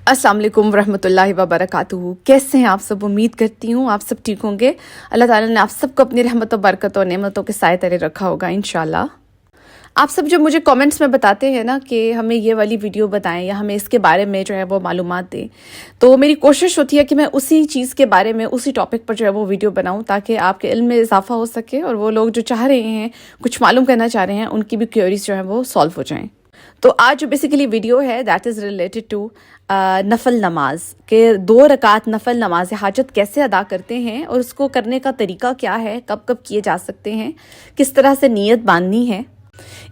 अस्सलाम वालेकुम रहमतुल्लाहि व बरकातुहू। कैसे हैं आप सब? उम्मीद करती हूँ आप सब ठीक होंगे। अल्लाह ताला ने आप सबको अपनी रहमत व बरकत और नेमतों के साए तले रखा होगा इंशाल्लाह। आप सब जो मुझे कमेंट्स में बताते हैं ना कि हमें ये वाली वीडियो बताएं या हमें इसके बारे में जो है वो मालूमात दें, तो मेरी कोशिश होती है कि मैं उसी चीज़ के बारे में उसी टॉपिक पर जो है वो वीडियो बनाऊं ताकि आपके इल्म में इजाफा हो सके और वो लोग जो चाह रहे हैं, कुछ मालूम करना चाह रहे हैं, उनकी भी क्वेरीज जो है वो सॉल्व हो जाएं। तो आज जो बेसिकली वीडियो है दैट इज़ रिलेटेड टू नफल नमाज के 2 रकात नफल नमाज हाजत कैसे अदा करते हैं और उसको करने का तरीका क्या है, कब कब किए जा सकते हैं, किस तरह से नीयत बांधनी है।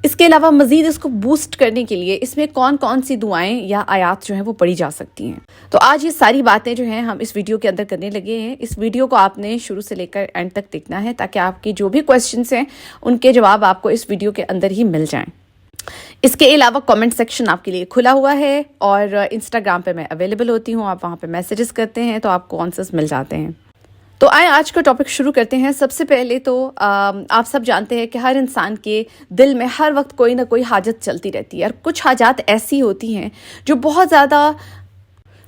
इसके अलावा मज़ीद इसको बूस्ट करने के लिए इसमें कौन कौन सी दुआएं या आयात जो हैं वो पढ़ी जा सकती हैं। तो आज ये सारी बातें जो हैं हम इस वीडियो के अंदर करने लगे हैं। इस वीडियो को आपने शुरू से लेकर एंड तक देखना है ताकि आपके जो भी क्वेश्चंस हैं उनके जवाब आपको इस वीडियो के अंदर ही मिल जाएं। इसके अलावा कमेंट सेक्शन आपके लिए खुला हुआ है और इंस्टाग्राम पे मैं अवेलेबल होती हूँ। आप वहाँ पे मैसेजेस करते हैं तो आपको आंसर्स मिल जाते हैं। तो आए आज का टॉपिक शुरू करते हैं। सबसे पहले तो आप सब जानते हैं कि हर इंसान के दिल में हर वक्त कोई ना कोई हाजत चलती रहती है और कुछ हाजात ऐसी होती हैं जो बहुत ज़्यादा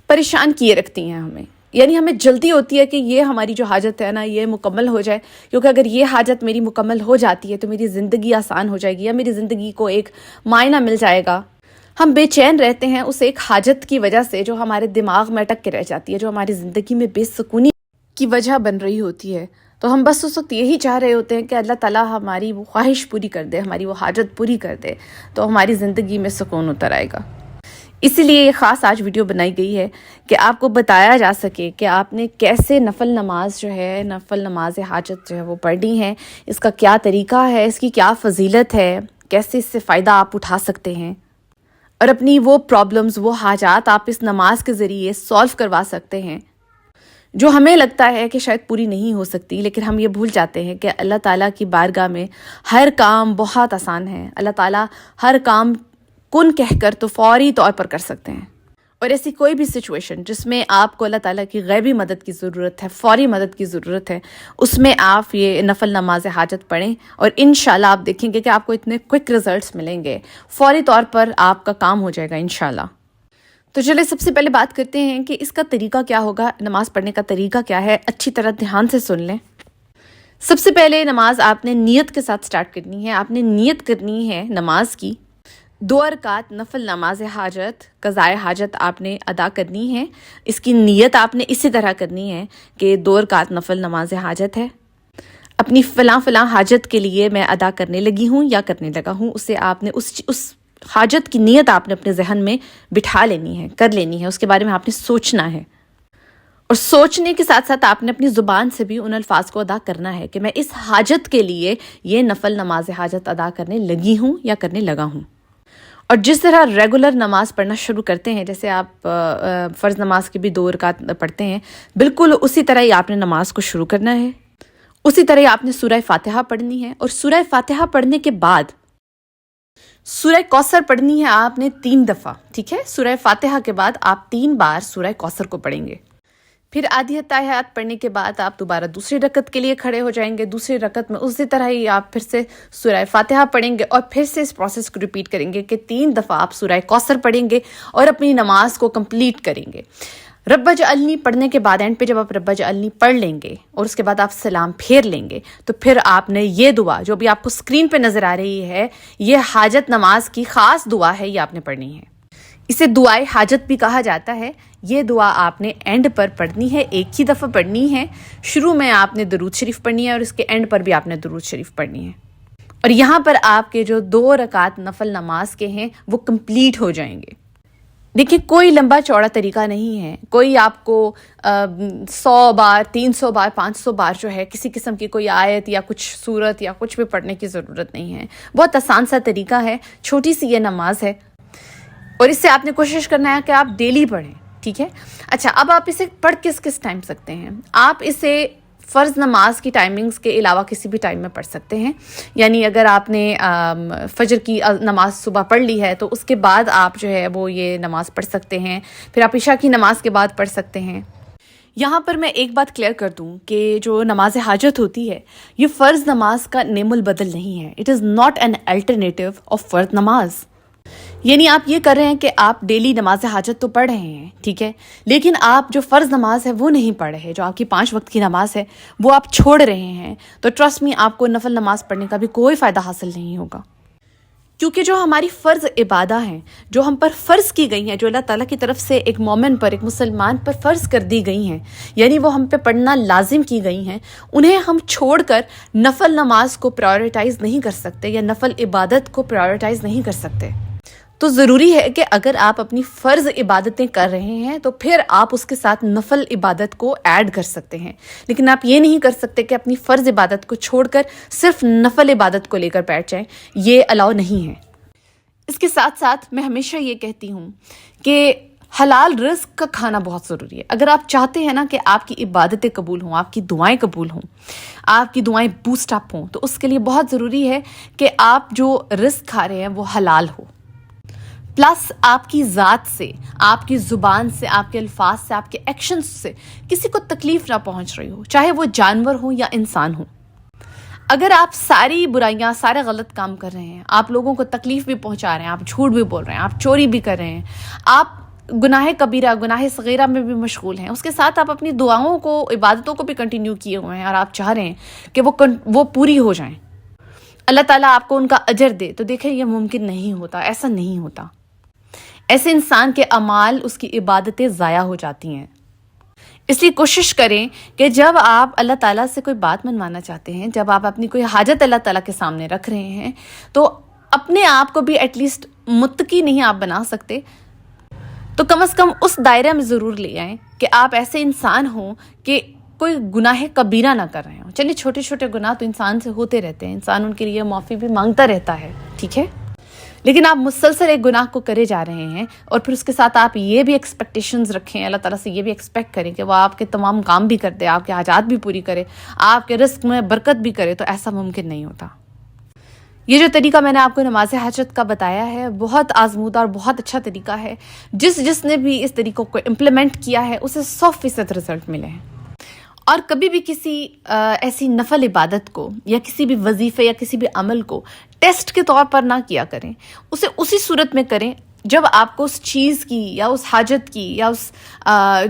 परेशान किए रखती हैं हमें। यानी हमें जल्दी होती है कि ये हमारी जो हाजत है ना ये मुकम्मल हो जाए, क्योंकि अगर ये हाजत मेरी मुकम्मल हो जाती है तो मेरी ज़िंदगी आसान हो जाएगी या मेरी ज़िंदगी को एक मायना मिल जाएगा। हम बेचैन रहते हैं उस एक हाजत की वजह से जो हमारे दिमाग में अटक के रह जाती है, जो हमारी ज़िंदगी में बेसुकूनी की वजह बन रही होती है। तो हम बस उस वक्त यही चाह रहे होते हैं कि अल्लाह ताला हमारी वो ख्वाहिश पूरी कर दे, हमारी वो हाजत पूरी कर दे, तो हमारी ज़िंदगी में सुकून उतर आएगा। इसीलिए ये ख़ास आज वीडियो बनाई गई है कि आपको बताया जा सके कि आपने कैसे नफल नमाज जो है, नफल नमाज हाजत जो है वो पढ़नी है, इसका क्या तरीका है, इसकी क्या फ़जीलत है, कैसे इससे फ़ायदा आप उठा सकते हैं और अपनी वो प्रॉब्लम्स, वो हाजात आप इस नमाज के ज़रिए सॉल्व करवा सकते हैं जो हमें लगता है कि शायद पूरी नहीं हो सकती। लेकिन हम ये भूल जाते हैं कि अल्लाह ताला की बारगाह में हर काम बहुत आसान है। अल्लाह ताला हर काम कुन कहकर तो फौरी तौर पर कर सकते हैं। और ऐसी कोई भी सिचुएशन जिसमें आपको अल्लाह ताला की गैबी मदद की ज़रूरत है, फौरी मदद की ज़रूरत है, उसमें आप ये नफल नमाज हाजत पढ़ें और इंशाल्लाह आप देखेंगे कि आपको इतने क्विक रिजल्ट्स मिलेंगे, फौरी तौर पर आपका काम हो जाएगा इंशाल्लाह। तो चलिए सबसे पहले बात करते हैं कि इसका तरीका क्या होगा, नमाज़ पढ़ने का तरीका क्या है। अच्छी तरह ध्यान से सुन लें। सबसे पहले नमाज आपने नीयत के साथ स्टार्ट करनी है। आपने नीयत करनी है नमाज की। 2 रकात नफल नमाज हाजत, क़ज़ाए हाजत आपने अदा करनी है। इसकी नीयत आपने इसी तरह करनी है कि 2 रकात नफल नमाज हाजत है, अपनी फ़लाँ हाजत के लिए मैं अदा करने लगी हूँ या करने लगा हूँ। उसे आपने उस हाजत की नीयत आपने अपने जहन में बिठा लेनी है, कर लेनी है। उसके बारे में आपने सोचना है और सोचने के साथ साथ आपने अपनी ज़ुबान से भी उन अल्फाज को अदा करना है कि मैं इस हाजत के लिए ये नफल नमाज हाजत अदा करने लगी हूँ या करने लगा हूँ। और जिस तरह रेगुलर नमाज पढ़ना शुरू करते हैं, जैसे आप फ़र्ज़ नमाज की भी 2 रकात पढ़ते हैं, बिल्कुल उसी तरह ही आपने नमाज को शुरू करना है। उसी तरह ही आपने सूरह फातिहा पढ़नी है और सूरह फातिहा पढ़ने के बाद सूरह कौसर पढ़नी है आपने 3 दफ़ा। ठीक है, सूरह फातिहा के बाद आप 3 बार सूरह कौसर को पढ़ेंगे। फिर आधी अत्ताहियात पढ़ने के बाद आप दोबारा दूसरी रकत के लिए खड़े हो जाएंगे। दूसरी रकत में उसी तरह ही आप फिर से सूरह फातिहा पढ़ेंगे और फिर से इस प्रोसेस को रिपीट करेंगे कि 3 दफ़ा आप सूरह कौसर पढ़ेंगे और अपनी नमाज को कंप्लीट करेंगे। रब्बा जअलनी पढ़ने के बाद एंड पे जब आप रब्बा जअलनी पढ़ लेंगे और उसके बाद आप सलाम फेर लेंगे, तो फिर आपने ये दुआ जो भी आपको स्क्रीन पे नज़र आ रही है, ये हाजत नमाज की ख़ास दुआ है, ये आपने पढ़नी है। इसे दुआए हाजत भी कहा जाता है। ये दुआ आपने एंड पर पढ़नी है, एक ही दफ़ा पढ़नी है। शुरू में आपने दरूद शरीफ पढ़नी है और इसके एंड पर भी आपने दरूद शरीफ पढ़नी है। और यहाँ पर आपके जो 2 रकात नफल नमाज के हैं वो कंप्लीट हो जाएंगे। देखिए, कोई लंबा चौड़ा तरीका नहीं है। कोई आपको 100 बार, 300 बार, 500 बार जो है किसी किस्म की कोई आयत या कुछ सूरत या कुछ भी पढ़ने की ज़रूरत नहीं है। बहुत आसान सा तरीका है, छोटी सी ये नमाज है और इससे आपने कोशिश करना है कि आप डेली पढ़ें। ठीक है, अच्छा, अब आप इसे पढ़ किस किस टाइम सकते हैं? आप इसे फ़र्ज़ नमाज की टाइमिंग्स के अलावा किसी भी टाइम में पढ़ सकते हैं। यानी अगर आपने फ़जर की नमाज सुबह पढ़ ली है तो उसके बाद आप जो है वो ये नमाज़ पढ़ सकते हैं। फिर आप इशा की नमाज के बाद पढ़ सकते हैं। यहाँ पर मैं एक बात क्लियर कर दूँ कि जो नमाज हाजत होती है ये फ़र्ज़ नमाज का नेमुल बदल नहीं है। It is not an alternative of फ़र्ज़ नमाज। یعنی آپ یہ کر رہے ہیں کہ آپ ڈیلی نماز حاجت تو پڑھ رہے ہیں، ٹھیک ہے، لیکن آپ جو فرض نماز ہے وہ نہیں پڑھ رہے، جو آپ کی 5 وقت کی نماز ہے وہ آپ چھوڑ رہے ہیں، تو ٹرسٹ می آپ کو نفل نماز پڑھنے کا بھی کوئی فائدہ حاصل نہیں ہوگا، کیونکہ جو ہماری فرض عبادہ ہیں، جو ہم پر فرض کی گئی ہیں، جو اللہ تعالیٰ کی طرف سے ایک مومن پر، ایک مسلمان پر فرض کر دی گئی ہیں، یعنی وہ ہم پہ پڑھنا لازم کی گئی ہیں، انہیں ہم چھوڑ کر نفل نماز کو پرائورٹائز نہیں کر سکتے یا نفل عبادت کو پرائورٹائز نہیں کر سکتے۔ تو ضروری ہے کہ اگر آپ اپنی فرض عبادتیں کر رہے ہیں تو پھر آپ اس کے ساتھ نفل عبادت کو ایڈ کر سکتے ہیں، لیکن آپ یہ نہیں کر سکتے کہ اپنی فرض عبادت کو چھوڑ کر صرف نفل عبادت کو لے کر بیٹھ جائیں، یہ الاؤ نہیں ہے۔ اس کے ساتھ ساتھ میں ہمیشہ یہ کہتی ہوں کہ حلال رزق کا کھانا بہت ضروری ہے۔ اگر آپ چاہتے ہیں نا کہ آپ کی عبادتیں قبول ہوں، آپ کی دعائیں قبول ہوں، آپ کی دعائیں بوسٹ اپ ہوں، تو اس کے لیے بہت ضروری ہے کہ آپ جو رزق کھا رہے ہیں وہ حلال ہو، پلس آپ کی ذات سے، آپ کی زبان سے، آپ کے الفاظ سے، آپ کے ایکشنز سے کسی کو تکلیف نہ پہنچ رہی ہو، چاہے وہ جانور ہوں یا انسان ہوں۔ اگر آپ ساری برائیاں، سارے غلط کام کر رہے ہیں، آپ لوگوں کو تکلیف بھی پہنچا رہے ہیں، آپ جھوٹ بھی بول رہے ہیں، آپ چوری بھی کر رہے ہیں، آپ گناہ کبیرہ، گناہ صغیرہ میں بھی مشغول ہیں، اس کے ساتھ آپ اپنی دعاؤں کو، عبادتوں کو بھی کنٹینیو کیے ہوئے ہیں اور آپ چاہ رہے ہیں کہ وہ پوری ہو جائیں، اللہ تعالیٰ آپ کو ان کا اجر دے، تو دیکھیں یہ ممکن نہیں ہوتا، ایسا نہیں ہوتا۔ ایسے انسان کے اعمال، اس کی عبادتیں ضائع ہو جاتی ہیں۔ اس لیے کوشش کریں کہ جب آپ اللہ تعالیٰ سے کوئی بات منوانا چاہتے ہیں، جب آپ اپنی کوئی حاجت اللہ تعالیٰ کے سامنے رکھ رہے ہیں، تو اپنے آپ کو بھی ایٹ لیسٹ متقی نہیں آپ بنا سکتے، تو کم از کم اس دائرے میں ضرور لے آئیں کہ آپ ایسے انسان ہوں کہ کوئی گناہ کبیرہ نہ کر رہے ہوں۔ چلیے چھوٹے چھوٹے گناہ تو انسان سے ہوتے رہتے ہیں، انسان ان کے لیے معافی بھی مانگتا رہتا ہے، ٹھیک ہے، لیکن آپ مسلسل ایک گناہ کو کرے جا رہے ہیں اور پھر اس کے ساتھ آپ یہ بھی ایکسپیکٹیشنز رکھیں، اللہ تعالیٰ سے یہ بھی ایکسپیکٹ کریں کہ وہ آپ کے تمام کام بھی کر دے، آپ کے حاجات بھی پوری کرے، آپ کے رزق میں برکت بھی کرے، تو ایسا ممکن نہیں ہوتا۔ یہ جو طریقہ میں نے آپ کو نماز حاجت کا بتایا ہے، بہت آزمودہ اور بہت اچھا طریقہ ہے۔ جس نے بھی اس طریقوں کو امپلیمنٹ کیا ہے اسے 100% رزلٹ ملے ہیں۔ اور کبھی بھی کسی ایسی نفل عبادت کو یا کسی بھی وظیفے یا کسی بھی عمل کو ٹیسٹ کے طور پر نہ کیا کریں، اسے اسی صورت میں کریں جب آپ کو اس چیز کی یا اس حاجت کی یا اس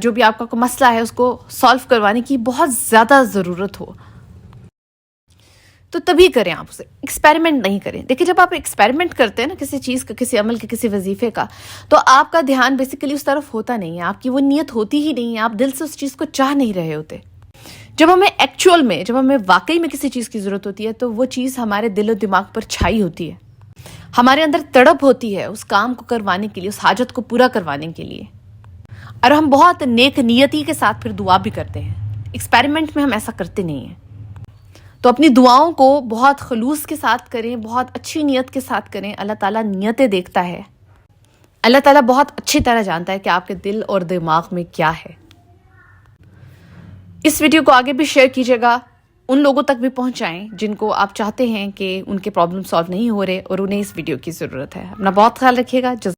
جو بھی آپ کا کوئی مسئلہ ہے اس کو سالو کروانے کی بہت زیادہ ضرورت ہو، تو تبھی کریں، آپ اسے ایکسپیریمنٹ نہیں کریں۔ دیکھیں جب آپ ایکسپیریمنٹ کرتے ہیں نا کسی چیز کا، کسی عمل کا، کسی وظیفے کا، تو آپ کا دھیان بیسیکلی اس طرف ہوتا نہیں ہے، آپ کی وہ نیت ہوتی ہی نہیں ہے، آپ دل سے اس چیز کو چاہ نہیں رہے ہوتے۔ جب ہمیں ایکچوئل میں، جب ہمیں واقعی میں کسی چیز کی ضرورت ہوتی ہے تو وہ چیز ہمارے دل و دماغ پر چھائی ہوتی ہے، ہمارے اندر تڑپ ہوتی ہے اس کام کو کروانے کے لیے، اس حاجت کو پورا کروانے کے لیے، اور ہم بہت نیک نیتی کے ساتھ پھر دعا بھی کرتے ہیں۔ ایکسپیریمنٹ میں ہم ایسا کرتے نہیں ہیں، تو اپنی دعاؤں کو بہت خلوص کے ساتھ کریں، بہت اچھی نیت کے ساتھ کریں۔ اللہ تعالیٰ نیتیں دیکھتا ہے، اللہ تعالیٰ بہت اچھی طرح جانتا ہے کہ آپ کے دل اور دماغ میں کیا ہے۔ اس ویڈیو کو آگے بھی شیئر کیجیے گا، ان لوگوں تک بھی پہنچائیں جن کو آپ چاہتے ہیں کہ ان کے پرابلم سالو نہیں ہو رہے اور انہیں اس ویڈیو کی ضرورت ہے۔ اپنا بہت خیال رکھیے گا۔